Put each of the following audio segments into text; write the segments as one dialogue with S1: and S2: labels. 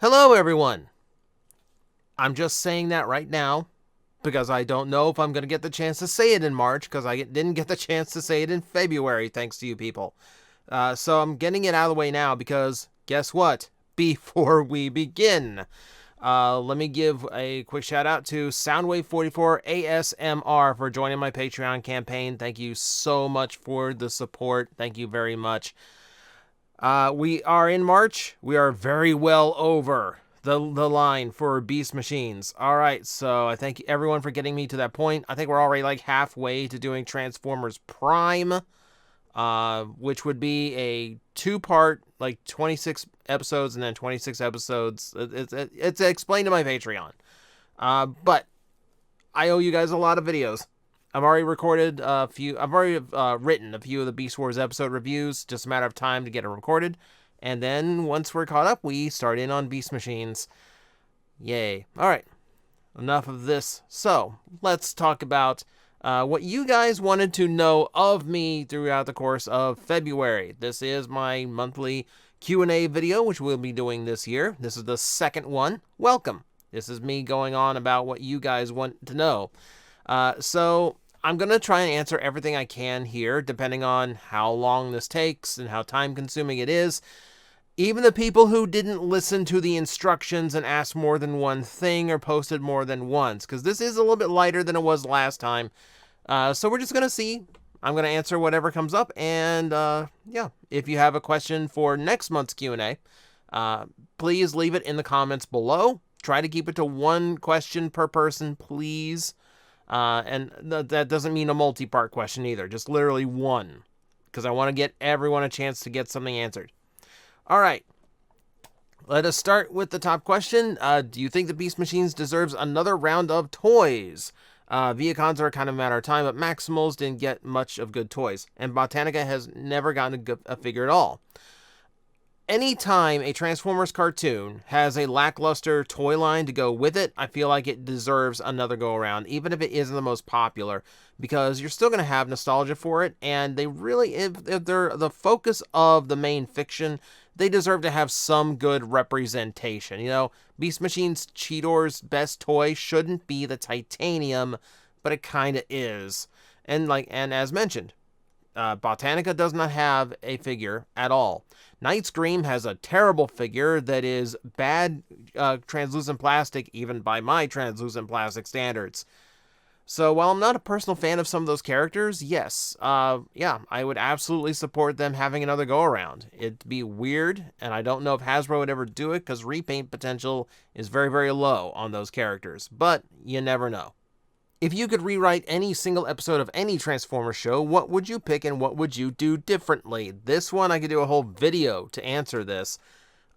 S1: Hello, everyone. I'm just saying that right now because I don't know if I'm going to get the chance to say it in March because I didn't get the chance to say it in February, thanks to you people. So I'm getting it out of the way now because guess what? Before we begin, let me give a quick shout out to Soundwave44 ASMR for joining my Patreon campaign. Thank you so much for the support. Thank you very much. We are in March. We are very well over the line for Beast Machines. All right, so I thank everyone for getting me to that point. I think we're already like halfway to doing Transformers Prime, which would be a two-part, like 26 episodes and then 26 episodes. It's explained to my Patreon. But I owe you guys a lot of videos. I've already recorded a few. I've already written a few of the Beast Wars episode reviews. Just a matter of time to get them recorded. And then once we're caught up, we start in on Beast Machines. Yay. All right. Enough of this. So let's talk about what you guys wanted to know of me throughout the course of February. This is my monthly Q&A video, which we'll be doing this year. This is the second one. Welcome. This is me going on about what you guys want to know. So I'm going to try and answer everything I can here, depending on how long this takes and how time-consuming it is. Even the people who didn't listen to the instructions and asked more than one thing or posted more than once, because this is a little bit lighter than it was last time. So we're just going to see. I'm going to answer whatever comes up, and yeah, if you have a question for next month's Q&A, please leave it in the comments below. Try to keep it to one question per person, please. And that doesn't mean a multi-part question either, just literally one, because I want to get everyone a chance to get something answered. All right, let us start with the top question. Do you think the Beast Machines deserves another round of toys? Viacons are kind of a matter of time, but Maximals didn't get much of good toys, and Botanica has never gotten a figure at all. Anytime a Transformers cartoon has a lackluster toy line to go with it, I feel like it deserves another go-around, even if it isn't the most popular, because you're still going to have nostalgia for it, and they really, if they're the focus of the main fiction, they deserve to have some good representation. You know, Beast Machine's Cheetor's best toy shouldn't be the titanium, but it kind of is. And as mentioned, Botanica does not have a figure at all. Night Scream has a terrible figure that is bad translucent plastic, even by my translucent plastic standards. So while I'm not a personal fan of some of those characters, yes, yeah, I would absolutely support them having another go-around. It'd be weird, and I don't know if Hasbro would ever do it, because repaint potential is very, very low on those characters, but you never know. If you could rewrite any single episode of any Transformers show, what would you pick and what would you do differently? This one, I could do a whole video to answer this.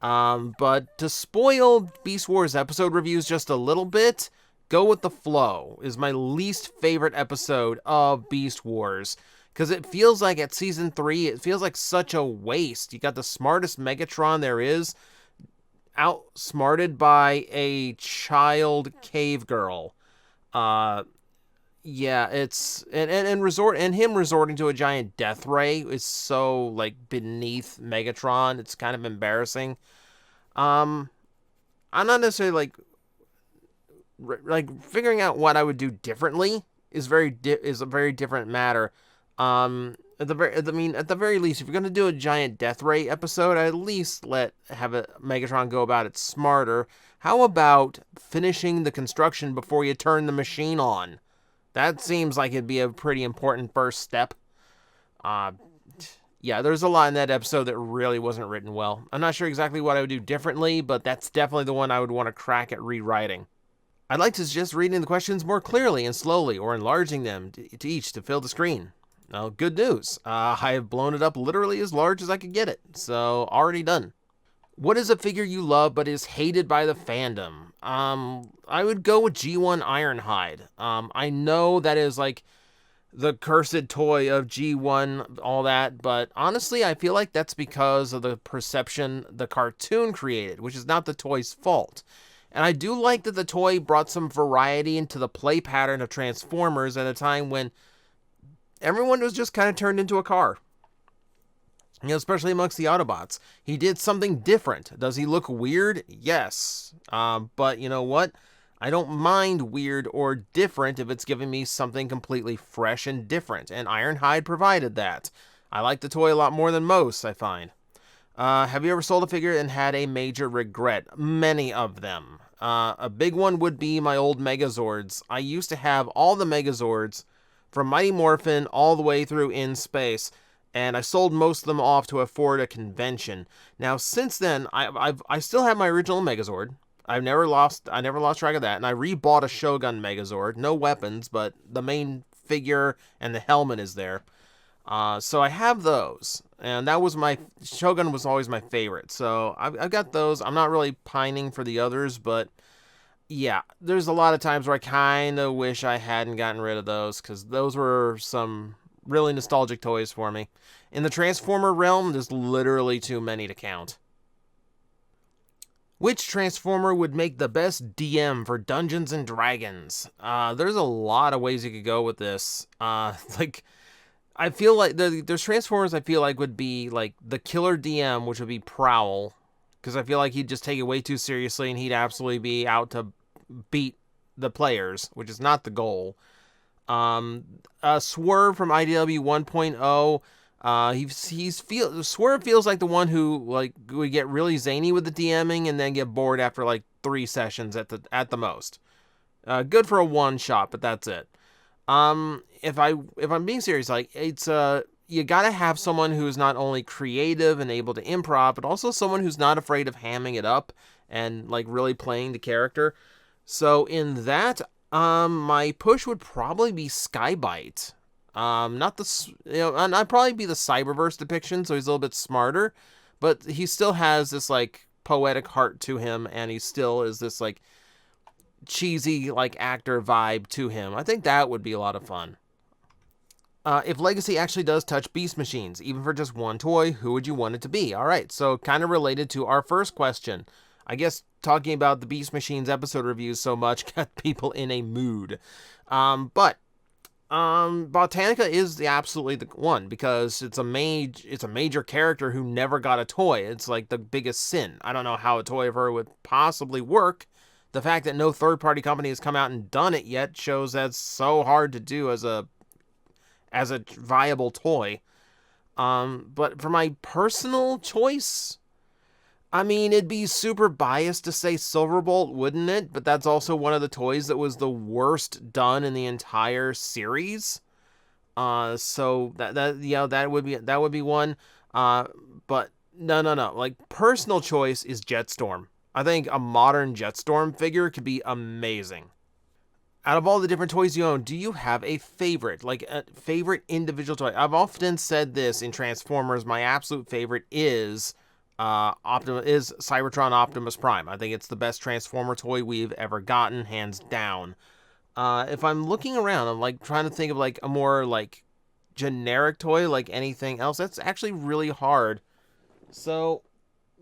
S1: But to spoil Beast Wars episode reviews just a little bit, Go With the Flow is my least favorite episode of Beast Wars. Because it feels like at Season 3, it feels like such a waste. You got the smartest Megatron there is, outsmarted by a child cave girl. Yeah, it's and him resorting to a giant death ray is so like beneath Megatron. It's kind of embarrassing. I'm not necessarily like figuring out what I would do differently is a very different matter. At the very least, if you're gonna do a giant death ray episode, at least have a Megatron go about it smarter. How about finishing the construction before you turn the machine on? That seems like it'd be a pretty important first step. Yeah, there's a lot in that episode that really wasn't written well. I'm not sure exactly what I would do differently, but that's definitely the one I would want to crack at rewriting. I'd like to suggest reading the questions more clearly and slowly, or enlarging them to each to fill the screen. Well, good news. I have blown it up literally as large as I could get it, so already done. What is a figure you love but is hated by the fandom? I would go with G1 Ironhide. I know that is like the cursed toy of G1, all that, but honestly, I feel like that's because of the perception the cartoon created, which is not the toy's fault. And I do like that the toy brought some variety into the play pattern of Transformers at a time when everyone was just kind of turned into a car. especially amongst the Autobots. He did something different. Does he look weird? Yes. But you know what? I don't mind weird or different if it's giving me something completely fresh and different, and Ironhide provided that. I like the toy a lot more than most, I find. Have you ever sold a figure and had a major regret? Many of them. A big one would be my old Megazords. I used to have all the Megazords from Mighty Morphin all the way through In Space, and I sold most of them off to afford a convention. Now, since then, I still have my original Megazord. I never lost track of that, and I rebought a Shogun Megazord. No weapons, but the main figure and the helmet is there. So I have those, and that was Shogun was always my favorite. So I've got those. I'm not really pining for the others, but yeah, there's a lot of times where I kind of wish I hadn't gotten rid of those, because those were some really nostalgic toys for me. In the Transformer realm, there's literally too many to count. Which Transformer would make the best DM for Dungeons and Dragons? There's a lot of ways you could go with this. I feel like there's Transformers I feel like would be like the killer DM, which would be Prowl, because I feel like he'd just take it way too seriously and he'd absolutely be out to beat the players, which is not the goal. Swerve from IDW 1.0. Swerve feels like the one who like would get really zany with the DMing and then get bored after like 3 sessions at the most. Good for a one shot, but that's it. If I'm being serious, like it's you gotta have someone who's not only creative and able to improv, but also someone who's not afraid of hamming it up and like really playing the character. So in that, my push would probably be Skybite. Not the, and I'd probably be the Cyberverse depiction, so he's a little bit smarter, but he still has this like poetic heart to him, and he still is this like cheesy like actor vibe to him. I think that would be a lot of fun. If Legacy actually does touch Beast Machines, even for just one toy, who would you want it to be? All right, so kind of related to our first question. I guess talking about the Beast Machines episode reviews so much got people in a mood. But Botanica is absolutely the one, because it's a major character who never got a toy. It's like the biggest sin. I don't know how a toy of her would possibly work. The fact that no third-party company has come out and done it yet shows that's so hard to do as a viable toy. But for my personal choice, I mean, it'd be super biased to say Silverbolt, wouldn't it? But that's also one of the toys that was the worst done in the entire series. So that would be one. But no. Like, personal choice is Jetstorm. I think a modern Jetstorm figure could be amazing. Out of all the different toys you own, do you have a favorite? Like a favorite individual toy? I've often said this in Transformers. My absolute favorite is Cybertron Optimus Prime. I think it's the best Transformer toy we've ever gotten, hands down. If I'm looking around, I'm like trying to think of like a more like generic toy, like anything else. That's actually really hard. So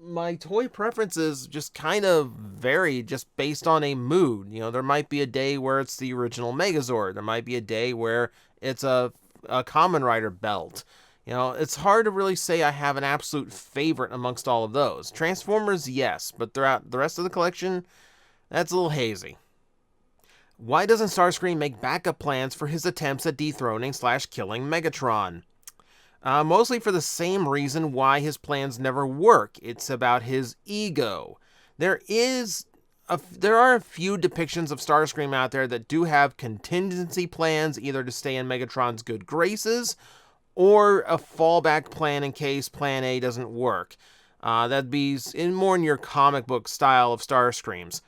S1: my toy preferences just kind of vary just based on a mood. You know, there might be a day where it's the original Megazord. There might be a day where it's a Kamen Rider belt. You know, it's hard to really say I have an absolute favorite amongst all of those. Transformers, yes, but throughout the rest of the collection, that's a little hazy. Why doesn't Starscream make backup plans for his attempts at dethroning/killing Megatron? Mostly for the same reason why his plans never work. It's about his ego. There are a few depictions of Starscream out there that do have contingency plans, either to stay in Megatron's good graces, or a fallback plan in case Plan A doesn't work. That'd be more in your comic book style of Starscreams.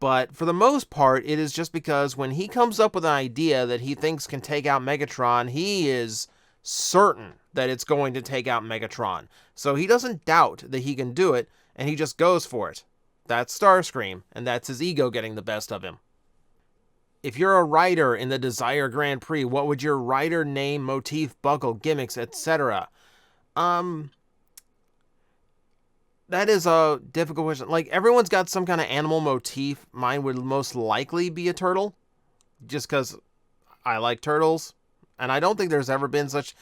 S1: But for the most part, it is just because when he comes up with an idea that he thinks can take out Megatron, he is certain that it's going to take out Megatron. So he doesn't doubt that he can do it, and he just goes for it. That's Starscream, and that's his ego getting the best of him. If you're a rider in the Desire Grand Prix, what would your rider name, motif, buckle, gimmicks, etc.? That is a difficult question. Like, everyone's got some kind of animal motif. Mine would most likely be a turtle, just because I like turtles. And I don't think there's ever been such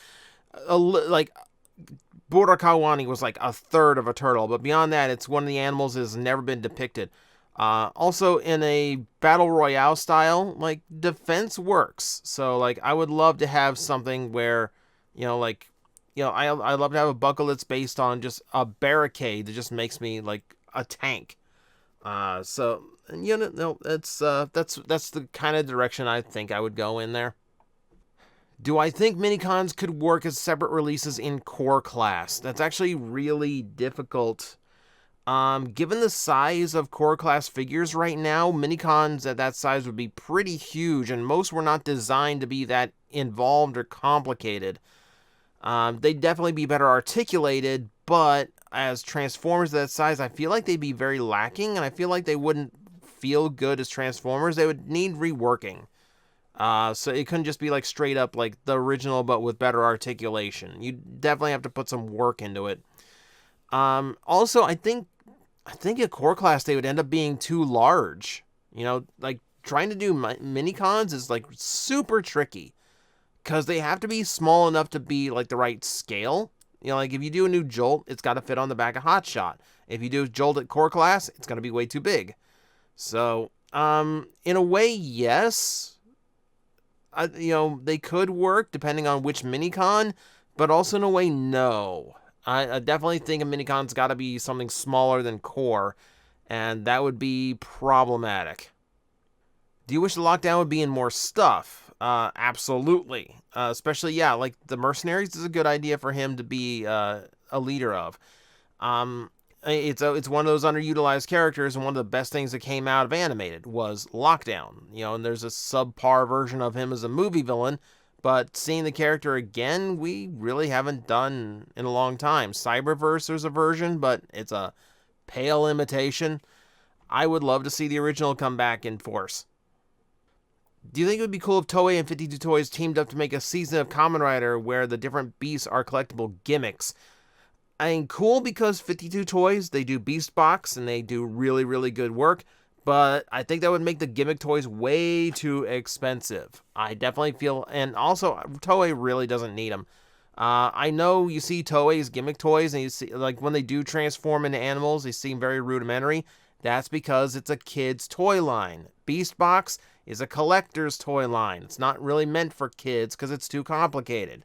S1: Burakawani was like a third of a turtle, but beyond that, it's one of the animals that has never been depicted. Also, in a battle royale style, like, defense works. So, like, I would love to have something where, like, I love to have a buckle that's based on just a barricade that just makes me like a tank. So no, that's the kind of direction I think I would go in there. Do I think minicons could work as separate releases in core class? That's actually really difficult. Given the size of core class figures right now, minicons at that size would be pretty huge, and most were not designed to be that involved or complicated. They'd definitely be better articulated, but as Transformers that size, I feel like they'd be very lacking, and I feel like they wouldn't feel good as Transformers. They would need reworking. So it couldn't just be like straight up like the original, but with better articulation. You definitely have to put some work into it. Also, I think at core class they would end up being too large. Like trying to do minicons is like super tricky because they have to be small enough to be like the right scale. Like if you do a new Jolt, it's got to fit on the back of Hotshot. If you do Jolt at core class, it's going to be way too big. So, in a way, yes. They could work depending on which minicon, but also in a way, no. I definitely think a minicon's got to be something smaller than core, and that would be problematic. Do you wish the lockdown would be in more stuff? Absolutely. Especially, yeah, like the Mercenaries is a good idea for him to be a leader of. It's one of those underutilized characters, and one of the best things that came out of animated was Lockdown. And there's a subpar version of him as a movie villain, but seeing the character again, we really haven't done in a long time. Cyberverse, there's a version, but it's a pale imitation. I would love to see the original come back in force. Do you think it would be cool if Toei and 52 Toys teamed up to make a season of Kamen Rider where the different beasts are collectible gimmicks? I mean, cool because 52 Toys, they do Beast Box and they do really, really good work, but I think that would make the gimmick toys way too expensive. I definitely feel, and also, Toei really doesn't need them. I know you see Toei's gimmick toys, and you see, like, when they do transform into animals, they seem very rudimentary. That's because it's a kid's toy line. Beast Box is a collector's toy line. It's not really meant for kids because it's too complicated.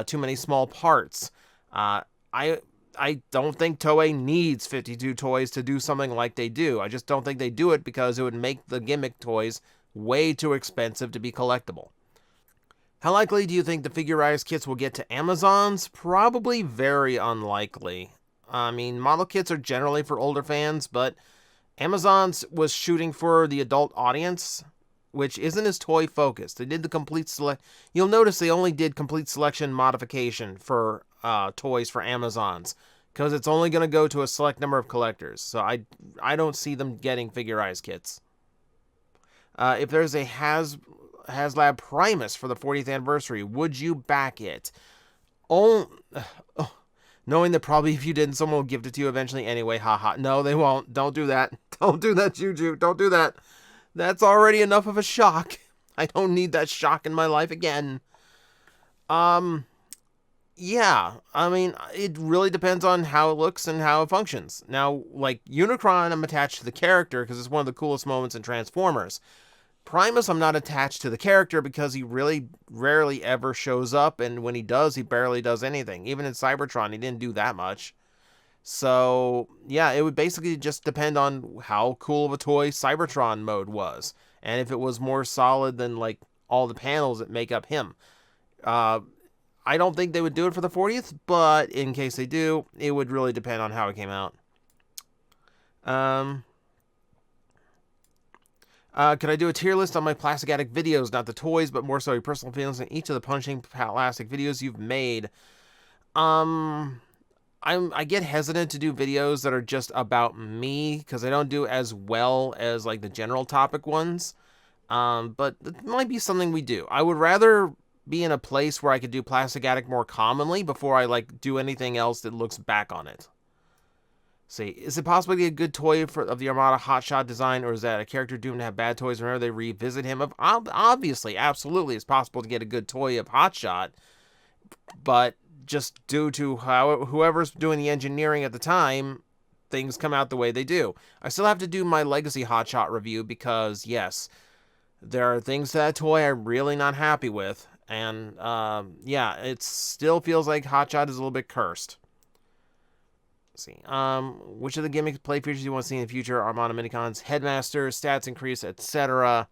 S1: Too many small parts. I don't think Toei needs 52 Toys to do something like they do. I just don't think they do it because it would make the gimmick toys way too expensive to be collectible. How likely do you think the Figure-Rise kits will get to Amazons? Probably very unlikely. I mean, model kits are generally for older fans, but Amazon's was shooting for the adult audience, which isn't as toy focused. They did the complete select. You'll notice they only did complete selection modification for toys for Amazons because it's only going to go to a select number of collectors. So I don't see them getting Figure-Rise kits. If there's a HasLab Primus for the 40th anniversary, would you back it? Oh, knowing that probably if you didn't, someone will give it to you eventually anyway. Haha. No, they won't. Don't do that. Don't do that, Juju. Don't do that. That's already enough of a shock. I don't need that shock in my life again. Yeah, I mean, it really depends on how it looks and how it functions. Now, like, Unicron, I'm attached to the character because it's one of the coolest moments in Transformers. Primus, I'm not attached to the character because he really rarely ever shows up, and when he does, he barely does anything. Even in Cybertron, he didn't do that much. So, yeah, it would basically just depend on how cool of a toy Cybertron mode was, and if it was more solid than, like, all the panels that make up him. I don't think they would do it for the 40th, but in case they do, it would really depend on how it came out. Could I do a tier list on my Plastic Addict videos? Not the toys, but more so your personal feelings in each of the punching plastic videos you've made. I get hesitant to do videos that are just about me, because I don't do as well as, like, the general topic ones. But it might be something we do. I would rather be in a place where I could do Plastic Addict more commonly before I, like, do anything else that looks back on it. See, is it possible to get a good toy of the Armada Hotshot design, or is that a character doomed to have bad toys whenever they revisit him? Obviously, absolutely, it's possible to get a good toy of Hotshot, but just due to how whoever's doing the engineering at the time, things come out the way they do. I still have to do my Legacy Hotshot review because, yes, there are things to that toy I'm really not happy with. And, yeah, it still feels like Hotshot is a little bit cursed. Let's see. Which of the gimmick play features you want to see in the future? Armada Minicons, Headmaster, stats increase, etc.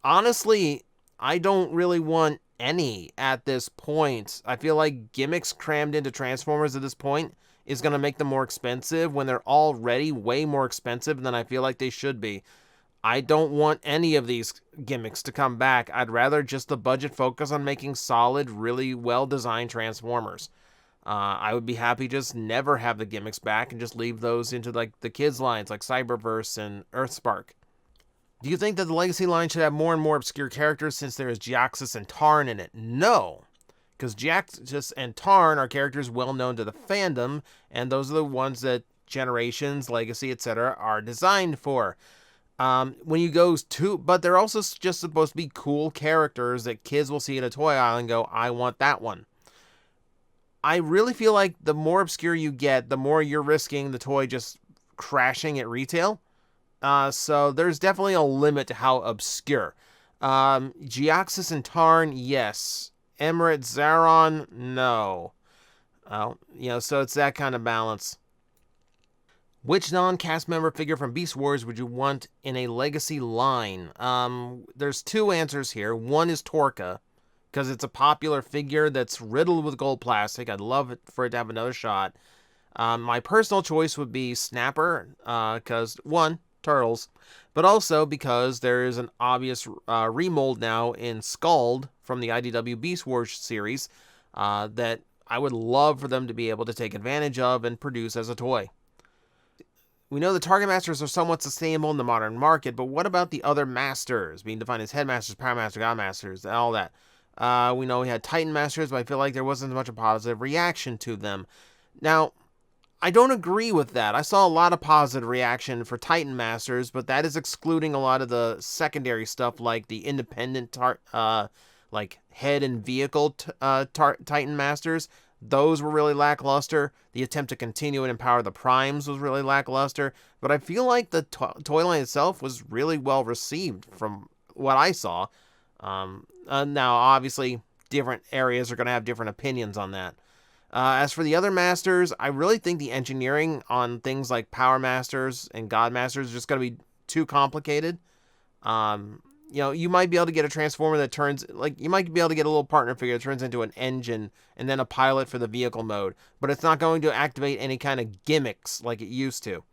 S1: Honestly, I don't really want any at this point. I feel like gimmicks crammed into Transformers at this point is going to make them more expensive when they're already way more expensive than I feel like they should be. I don't want any of these gimmicks to come back. I'd rather just the budget focus on making solid, really well-designed Transformers. I would be happy just never have the gimmicks back and just leave those into like the kids' lines like Cyberverse and Earthspark. Do you think that the Legacy line should have more and more obscure characters since there is Geoxys and Tarn in it? No, because Geoxys and Tarn are characters well known to the fandom, and those are the ones that Generations, Legacy, etc. are designed for. When you go to, but they're also just supposed to be cool characters that kids will see in a toy aisle and go, I want that one. I really feel like the more obscure you get, the more you're risking the toy just crashing at retail. So there's definitely a limit to how obscure. Geoxys and Tarn, yes. Emirate Zaron, no. So it's that kind of balance. Which non-cast member figure from Beast Wars would you want in a Legacy line? There's two answers here. One is Torka, because it's a popular figure that's riddled with gold plastic. I'd love it for it to have another shot. My personal choice would be Snapper, because, one, Turtles, but also because there is an obvious remold now in Scald from the IDW Beast Wars series that I would love for them to be able to take advantage of and produce as a toy. We know the Target Masters are somewhat sustainable in the modern market, but what about the other Masters, being defined as Headmasters, Power Masters, God Masters, and all that? We know we had Titan Masters, but I feel like there wasn't much of a positive reaction to them. Now, I don't agree with that. I saw a lot of positive reaction for Titan Masters, but that is excluding a lot of the secondary stuff like the independent like head and vehicle Titan Masters. Those were really lackluster. The attempt to continue and empower the Primes was really lackluster. But I feel like the toy line itself was really well received from what I saw. Now, obviously, different areas are going to have different opinions on that. As for the other Masters, I really think the engineering on things like Power Masters and God Masters is just going to be too complicated. You might be able to get a Transformer that turns, like, you might be able to get a little partner figure that turns into an engine and then a pilot for the vehicle mode, but it's not going to activate any kind of gimmicks like it used to.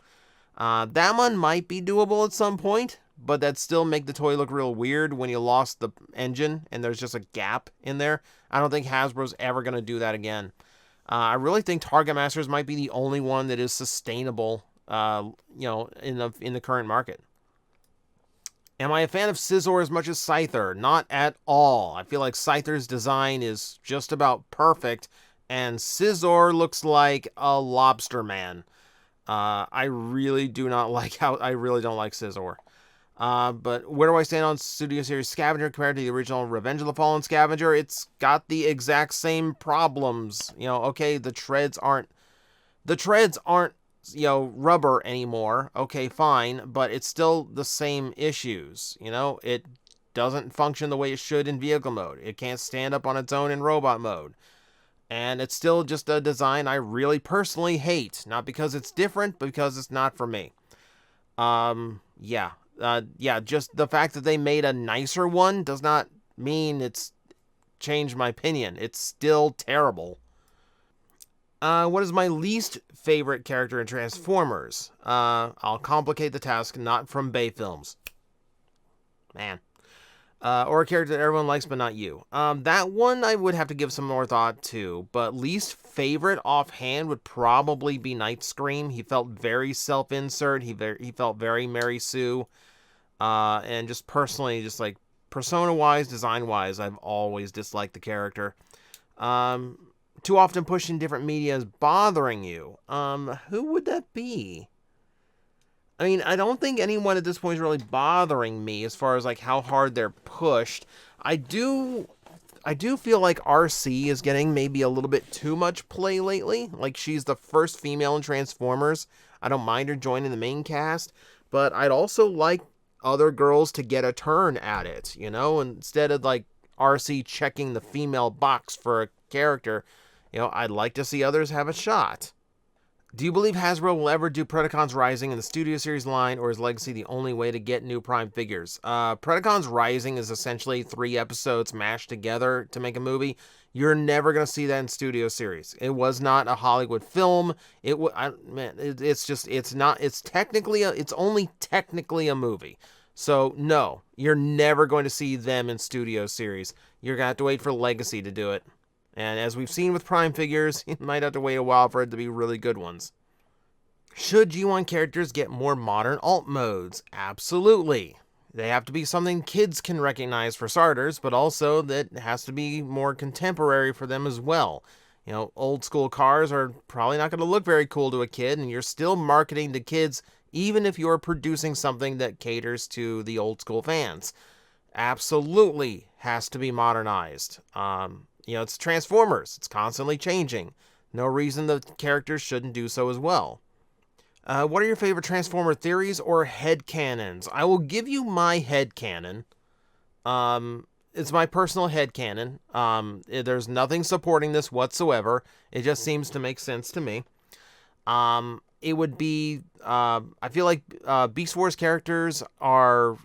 S1: That one might be doable at some point, but that'd still make the toy look real weird when you lost the engine and there's just a gap in there. I don't think Hasbro's ever going to do that again. I really think Target Masters might be the only one that is sustainable, in the current market. Am I a fan of Scizor as much as Scyther? Not at all. I feel like Scyther's design is just about perfect, and Scizor looks like a lobster man. I really don't like Scizor. But where do I stand on Studio Series Scavenger compared to the original Revenge of the Fallen Scavenger? It's got the exact same problems. Okay, the treads aren't, rubber anymore. Okay, fine, but it's still the same issues. It doesn't function the way it should in vehicle mode. It can't stand up on its own in robot mode. And it's still just a design I really personally hate. Not because it's different, but because it's not for me. Just the fact that they made a nicer one does not mean it's changed my opinion. It's still terrible. What is my least favorite character in Transformers? I'll complicate the task, not from Bay Films. Man. Or a character that everyone likes but not you. That one I would have to give some more thought to, but least favorite offhand would probably be Night Scream. He felt very self-insert. He felt very Mary Sue. And just personally, just like persona-wise, design-wise, I've always disliked the character. Too often pushed in different media is bothering you. Who would that be? I mean, I don't think anyone at this point is really bothering me as far as like how hard they're pushed. I do I do feel like RC is getting maybe a little bit too much play lately. Like, she's the first female in Transformers. I don't mind her joining the main cast, but I'd also like other girls to get a turn at it, you know, instead of like RC checking the female box for a character. You know, I'd like to see others have a shot. Do you believe Hasbro will ever do Predacons Rising in the Studio Series line, or is Legacy the only way to get new Prime figures? Predacons Rising is essentially 3 episodes mashed together to make a movie. You're never going to see that in Studio Series. It was not a Hollywood film. It's only technically a movie. So, no, you're never going to see them in Studio Series. You're going to have to wait for Legacy to do it. And as we've seen with Prime figures, you might have to wait a while for it to be really good ones. Should G1 characters get more modern alt modes? Absolutely. They have to be something kids can recognize for starters, but also that has to be more contemporary for them as well. You know, old school cars are probably not going to look very cool to a kid, and you're still marketing to kids even if you're producing something that caters to the old school fans. Absolutely has to be modernized. You know, it's Transformers. It's constantly changing. No reason the characters shouldn't do so as well. What are your favorite Transformer theories or headcanons? I will give you my headcanon. It's my personal headcanon. There's nothing supporting this whatsoever. It just seems to make sense to me. It would be, I feel like Beast Wars characters are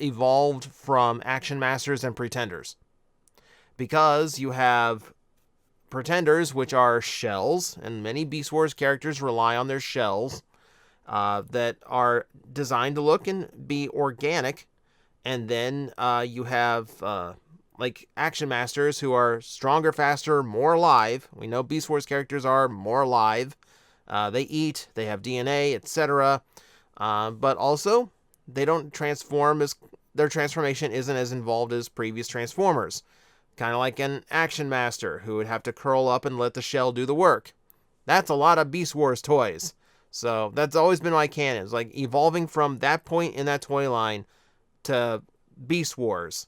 S1: evolved from Action Masters and Pretenders. Because you have Pretenders, which are shells, and many Beast Wars characters rely on their shells that are designed to look and be organic. And then you have like Action Masters, who are stronger, faster, more alive. We know Beast Wars characters are more alive. They eat, they have DNA, etc. But also, they don't transform as... Their transformation isn't as involved as previous Transformers. Kind of like an Action Master, who would have to curl up and let the shell do the work. That's a lot of Beast Wars toys. So that's always been my canon. It's like evolving from that point in that toy line to Beast Wars.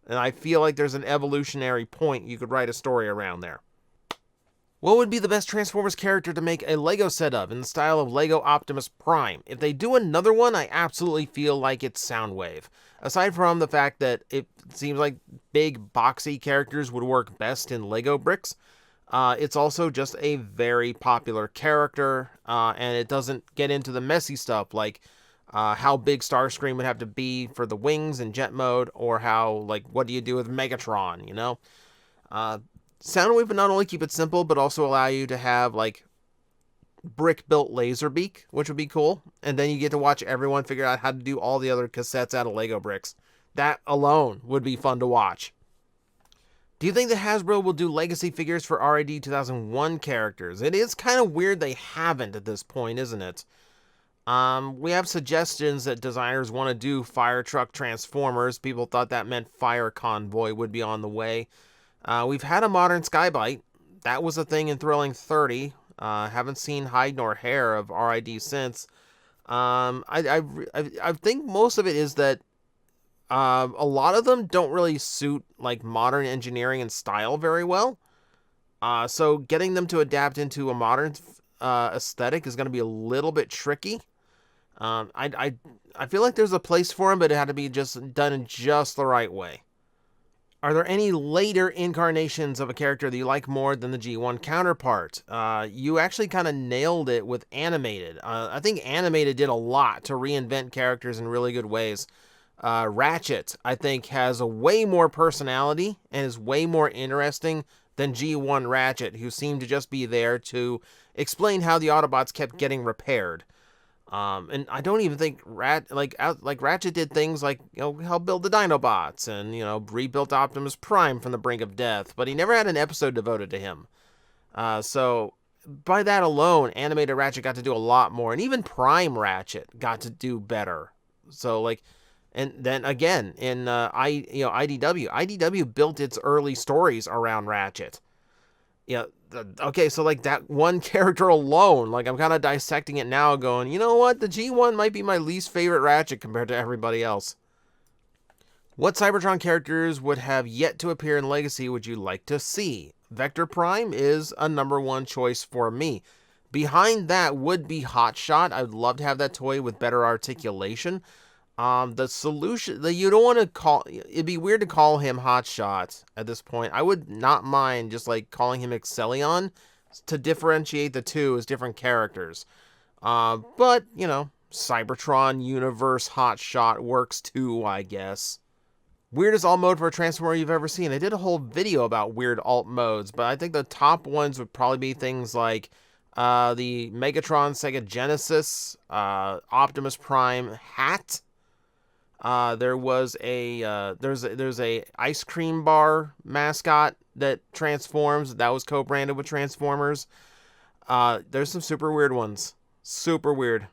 S1: And I feel like there's an evolutionary point you could write a story around there. What would be the best Transformers character to make a Lego set of in the style of Lego Optimus Prime? If they do another one, I absolutely feel like it's Soundwave. Aside from the fact that it seems like big, boxy characters would work best in Lego bricks, it's also just a very popular character, and it doesn't get into the messy stuff like how big Starscream would have to be for the wings in jet mode, or how, like, what do you do with Megatron, you know? Soundwave would not only keep it simple, but also allow you to have, like, brick-built Laserbeak, which would be cool. And then you get to watch everyone figure out how to do all the other cassettes out of Lego bricks. That alone would be fun to watch. Do you think that Hasbro will do legacy figures for RID 2001 characters? It is kind of weird they haven't at this point, isn't it? We have suggestions that designers want to do fire truck Transformers. People thought that meant Fire Convoy would be on the way. We've had a modern Skybite. That was a thing in Thrilling 30. Haven't seen hide nor hair of RID since. I think most of it is that a lot of them don't really suit like modern engineering and style very well. So getting them to adapt into a modern aesthetic is going to be a little bit tricky. I feel like there's a place for them, but it had to be just done in just the right way. Are there any later incarnations of a character that you like more than the G1 counterpart? You actually kind of nailed it with Animated. I think Animated did a lot to reinvent characters in really good ways. Ratchet, I think, has a way more personality and is way more interesting than G1 Ratchet, who seemed to just be there to explain how the Autobots kept getting repaired. And I don't even think Ratchet did things like, you know, help build the Dinobots and, you know, rebuilt Optimus Prime from the brink of death, but he never had an episode devoted to him. So by that alone, Animated Ratchet got to do a lot more, and even Prime Ratchet got to do better. So like, and then again in IDW built its early stories around Ratchet. Yeah. Okay, so like that one character alone, like I'm kind of dissecting it now going, you know what, the G1 might be my least favorite Ratchet compared to everybody else. What Cybertron characters would have yet to appear in Legacy would you like to see? Vector Prime is a number one choice for me. Behind that would be Hotshot. I'd love to have that toy with better articulation. The solution that you don't want to call, it'd be weird to call him Hotshot at this point. I would not mind just like calling him Excellion to differentiate the two as different characters. But you know, Cybertron Universe Hotshot works too, I guess. Weirdest alt mode for a Transformer you've ever seen. I did a whole video about weird alt modes, but I think the top ones would probably be things like the Megatron Sega Genesis, Optimus Prime hat. There was there's a ice cream bar mascot that transforms. That was co-branded with Transformers. There's some super weird ones. Super weird.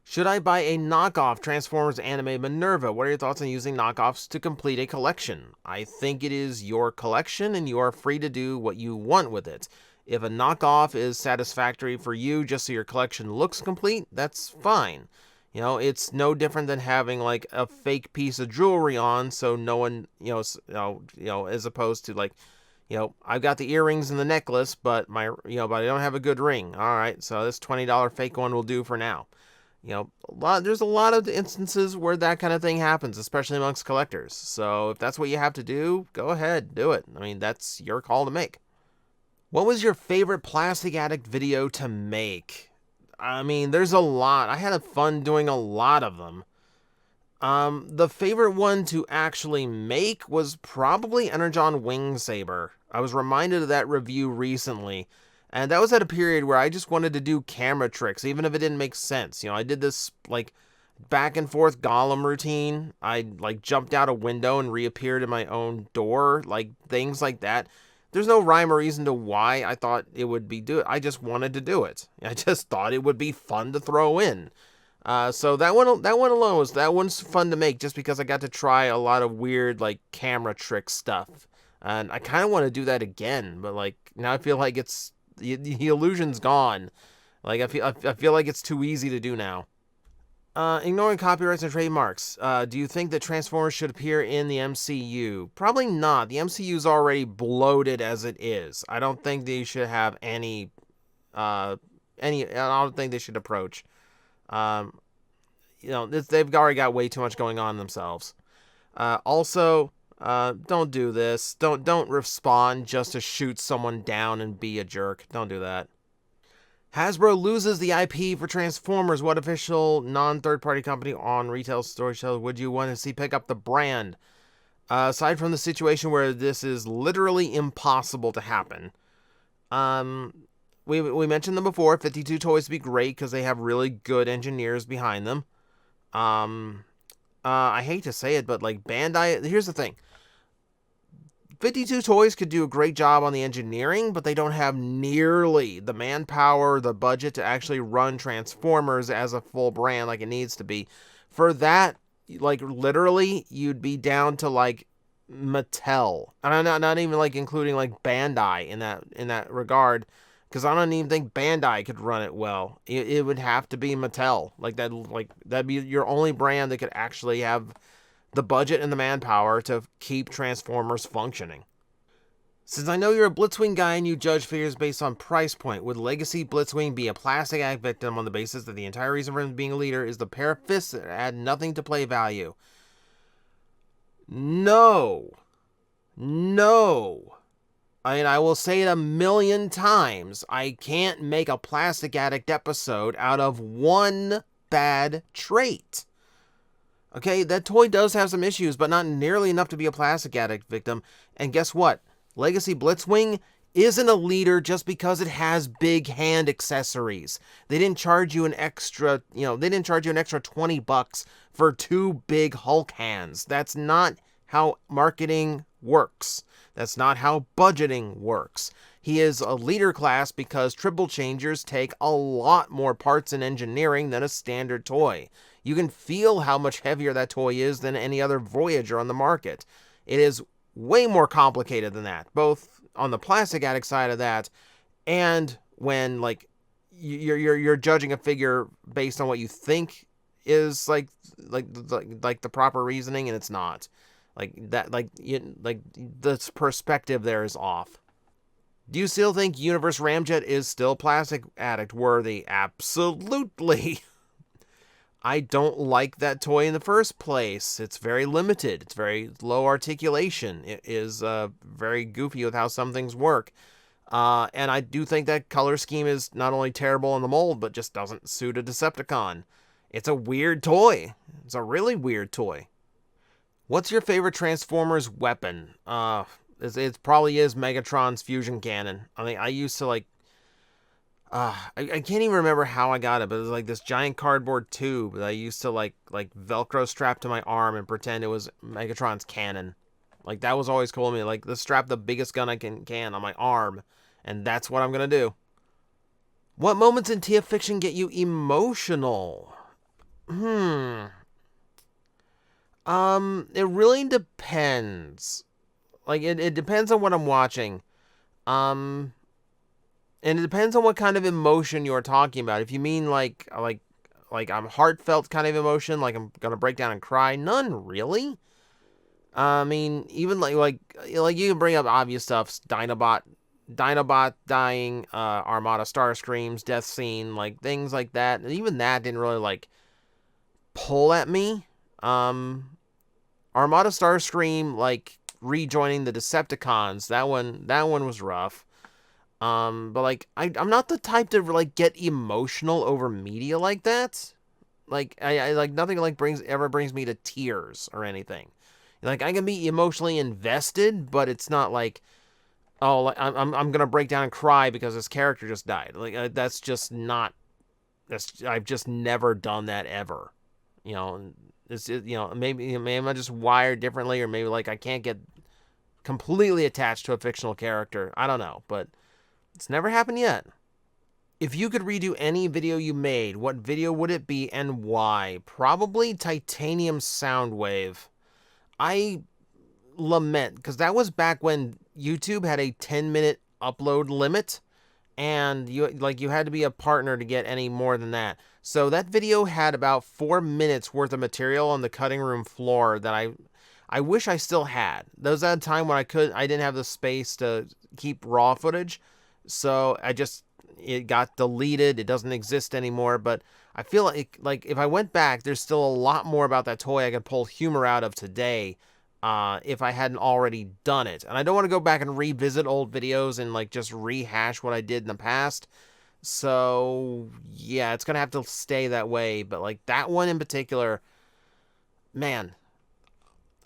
S1: Should I buy a knockoff Transformers anime Minerva? What are your thoughts on using knockoffs to complete a collection? I think it is your collection and you are free to do what you want with it. If a knockoff is satisfactory for you just so your collection looks complete, that's fine. You know, it's no different than having like a fake piece of jewelry on so no one, as opposed to like, I've got the earrings and the necklace, but but I don't have a good ring. All right, so this $20 fake one will do for now. There's a lot of instances where that kind of thing happens, especially amongst collectors. So if that's what you have to do, go ahead, do it. I mean, that's your call to make. What was your favorite Plastic Addict video to make? I mean, there's a lot. I had fun doing a lot of them. The favorite one to actually make was probably Energon Wing Saber. I was reminded of that review recently. And that was at a period where I just wanted to do camera tricks, even if it didn't make sense. I did this, like, back and forth golem routine. I, like, jumped out a window and reappeared in my own door. Like, things like that. There's no rhyme or reason to why I thought it would be I just wanted to do it. I just thought it would be fun to throw in. So that one alone that one's fun to make just because I got to try a lot of weird, like, camera trick stuff. And I kind of want to do that again, but, like, now I feel like the illusion's gone. Like, I feel like it's too easy to do now. Ignoring copyrights and trademarks, do you think that Transformers should appear in the MCU? Probably not. The MCU's already bloated as it is. I don't think they should have any. I don't think they should approach. They've already got way too much going on themselves. Also, don't do this. Don't respond just to shoot someone down and be a jerk. Don't do that. Hasbro loses the IP for Transformers. What official non-third-party company on retail store shelves would you want to see pick up the brand? Aside from the situation where this is literally impossible to happen. We mentioned them before. 52 Toys would be great because they have really good engineers behind them. I hate to say it, but like Bandai, here's the thing. 52 Toys could do a great job on the engineering, but they don't have nearly the manpower, the budget to actually run Transformers as a full brand like it needs to be. For that, like literally, you'd be down to like Mattel. And I'm not even like including like Bandai in that regard, because I don't even think Bandai could run it well. It would have to be Mattel. That'd be your only brand that could actually have the budget and the manpower to keep Transformers functioning. Since I know you're a Blitzwing guy and you judge figures based on price point, would Legacy Blitzwing be a Plastic Addict victim on the basis that the entire reason for him being a leader is the pair of fists that add nothing to play value? No. I mean, I will say it a million times. I can't make a Plastic Addict episode out of one bad trait. Okay, that toy does have some issues, but not nearly enough to be a Plastic Addict victim. And guess what? Legacy Blitzwing isn't a leader just because it has big hand accessories. They didn't charge you an extra, $20 for two big Hulk hands. That's not how marketing works. That's not how budgeting works. He is a leader class because triple changers take a lot more parts and engineering than a standard toy. You can feel how much heavier that toy is than any other Voyager on the market. It is way more complicated than that, both on the Plastic Addict side of that, and when like you're judging a figure based on what you think is like the proper reasoning, and it's not. Like that, like the perspective there is off. Do you still think Universe Ramjet is still Plastic Addict worthy? Absolutely. I don't like that toy in the first place. It's very limited. It's very low articulation. It is very goofy with how some things work. And I do think that color scheme is not only terrible in the mold, but just doesn't suit a Decepticon. It's a weird toy. It's a really weird toy. What's your favorite Transformers weapon? It probably is Megatron's fusion cannon. I mean, I used to like I can't even remember how I got it, but it was like this giant cardboard tube that I used to like Velcro strap to my arm and pretend it was Megatron's cannon. Like that was always cool to me. Like let's strap the biggest gun I can on my arm, and that's what I'm gonna do. What moments in TF fiction get you emotional? It really depends. Like it depends on what I'm watching. And it depends on what kind of emotion you're talking about. If you mean like I'm heartfelt kind of emotion, like I'm gonna break down and cry, none really. I mean, even like you can bring up obvious stuff, Dinobot dying, Armada Starscream's death scene, like things like that. And even that didn't really like pull at me. Armada Starscream like rejoining the Decepticons, that one was rough. But like I'm not the type to like get emotional over media like that. Like I like nothing like ever brings me to tears or anything. Like I can be emotionally invested, but it's not like, oh, like, I'm gonna break down and cry because this character just died. Like that's just not. I've just never done that ever. You know, maybe I'm just wired differently, or maybe like I can't get completely attached to a fictional character. I don't know, but it's never happened yet. If you could redo any video you made, what video would it be and why? Probably Titanium Soundwave. I lament, because that was back when YouTube had a 10-minute upload limit, and you had to be a partner to get any more than that. So that video had about 4 minutes worth of material on the cutting room floor that I wish I still had. There was that time when I didn't have the space to keep raw footage, so it got deleted. It doesn't exist anymore, but I feel like if I went back, there's still a lot more about that toy I could pull humor out of today, if I hadn't already done it. And I don't want to go back and revisit old videos and like just rehash what I did in the past. So yeah, it's gonna have to stay that way. But like that one in particular, man,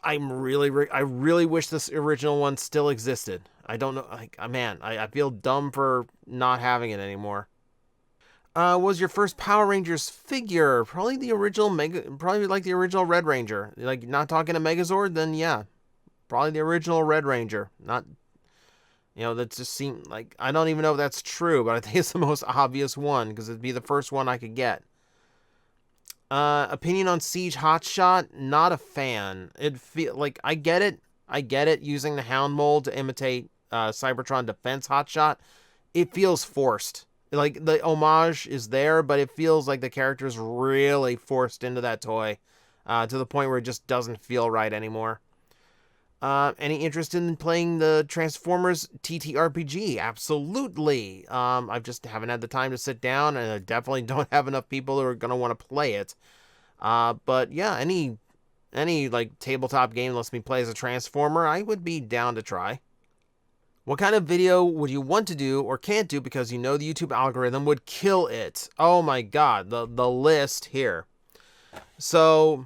S1: I really wish this original one still existed. I don't know, like, man, I feel dumb for not having it anymore. Was your first Power Rangers figure probably the original probably like the original Red Ranger? Like, not talking a Megazord, then yeah, probably the original Red Ranger. Not, that just seemed like, I don't even know if that's true, but I think it's the most obvious one because it'd be the first one I could get. Opinion on Siege Hotshot? Not a fan. It feel like I get it using the Hound mold to imitate Cybertron Defense Hotshot. It feels forced. Like the homage is there, but it feels like the character's really forced into that toy, to the point where it just doesn't feel right anymore. Any interest in playing the Transformers TTRPG? Absolutely. I just haven't had the time to sit down, and I definitely don't have enough people who are gonna want to play it. But yeah, any like tabletop game that lets me play as a Transformer, I would be down to try. What kind of video would you want to do or can't do because you know the YouTube algorithm would kill it? Oh my god, the list here. So,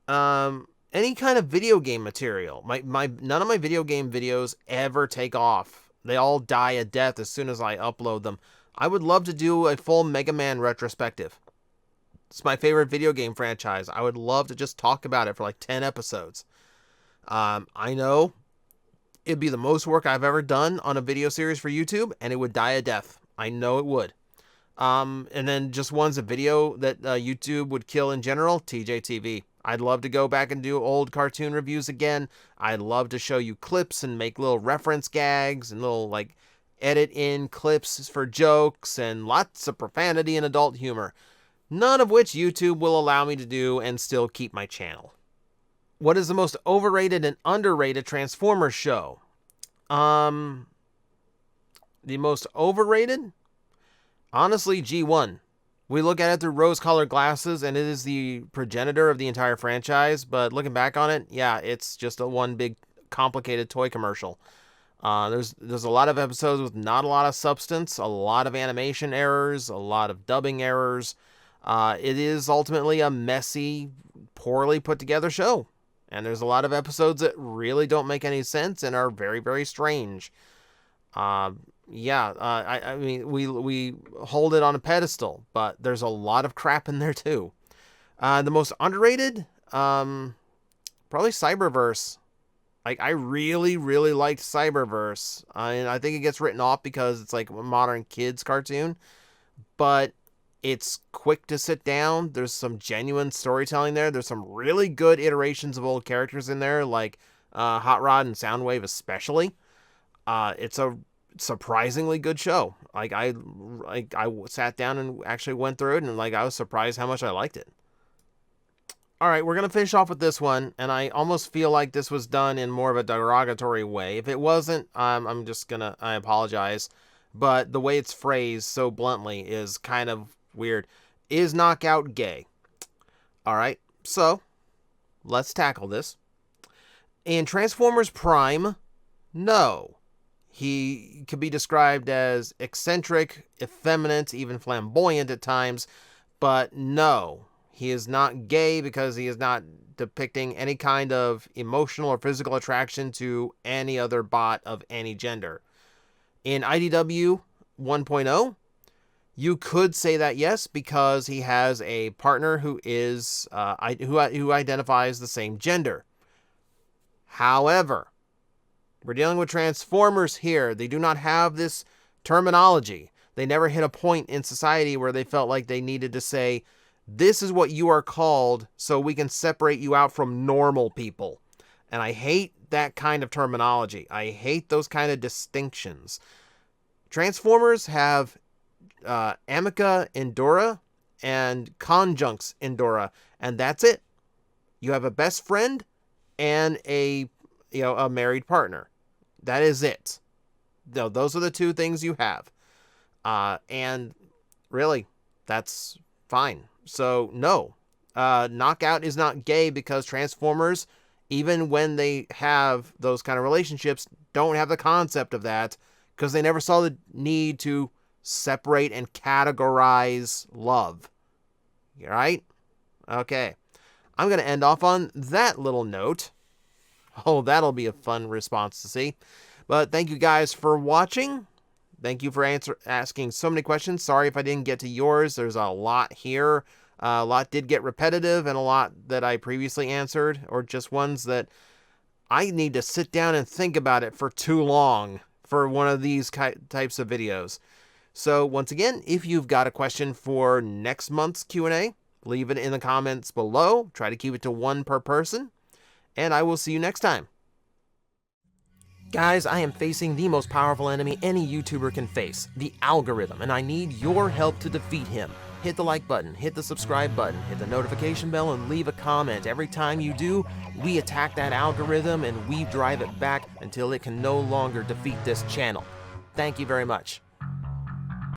S1: any kind of video game material. None of my video game videos ever take off. They all die a death as soon as I upload them. I would love to do a full Mega Man retrospective. It's my favorite video game franchise. I would love to just talk about it for like 10 episodes. I know it'd be the most work I've ever done on a video series for YouTube, and it would die a death. I know it would. And then just one's a video that YouTube would kill in general, TJTV. I'd love to go back and do old cartoon reviews again. I'd love to show you clips and make little reference gags and little like edit in clips for jokes and lots of profanity and adult humor. None of which YouTube will allow me to do and still keep my channel. What is the most overrated and underrated Transformers show? The most overrated? Honestly, G1. We look at it through rose-colored glasses, and it is the progenitor of the entire franchise, but looking back on it, yeah, it's just a one big complicated toy commercial. There's a lot of episodes with not a lot of substance, a lot of animation errors, a lot of dubbing errors. It is ultimately a messy, poorly put together show. And there's a lot of episodes that really don't make any sense and are very, very strange. I mean, we hold it on a pedestal, but there's a lot of crap in there too. The most underrated, probably Cyberverse. Like, I really, really liked Cyberverse. And I think it gets written off because it's like a modern kids cartoon, but it's quick to sit down. There's some genuine storytelling there. There's some really good iterations of old characters in there, like Hot Rod and Soundwave especially. It's a surprisingly good show. I sat down and actually went through it, and I was surprised how much I liked it. All right, we're going to finish off with this one, and I almost feel like this was done in more of a derogatory way. If it wasn't, I apologize. But the way it's phrased so bluntly is kind of weird. Is Knockout gay? All right, so let's tackle this. In Transformers Prime, no. He could be described as eccentric, effeminate, even flamboyant at times, but no. He is not gay because he is not depicting any kind of emotional or physical attraction to any other bot of any gender. In IDW 1.0, you could say that yes, because he has a partner who is who identifies the same gender. However, we're dealing with Transformers here. They do not have this terminology. They never hit a point in society where they felt like they needed to say, this is what you are called so we can separate you out from normal people. And I hate that kind of terminology. I hate those kind of distinctions. Transformers have Amica Endora and Conjunx Endora, and that's it. You have a best friend and a married partner. That is it. Those are the two things you have. And really, that's fine. So, no. Knockout is not gay because Transformers, even when they have those kind of relationships, don't have the concept of that because they never saw the need to separate and categorize love. You right? Okay. I'm going to end off on that little note. Oh, that'll be a fun response to see. But thank you guys for watching. Thank you for asking so many questions. Sorry if I didn't get to yours. There's a lot here. A lot did get repetitive, and a lot that I previously answered, or just ones that I need to sit down and think about it for too long for one of these types of videos. So once again, if you've got a question for next month's Q&A, leave it in the comments below. Try to keep it to one per person. And I will see you next time. Guys, I am facing the most powerful enemy any YouTuber can face, the algorithm, and I need your help to defeat him. Hit the like button, hit the subscribe button, hit the notification bell, and leave a comment. Every time you do, we attack that algorithm and we drive it back until it can no longer defeat this channel. Thank you very much.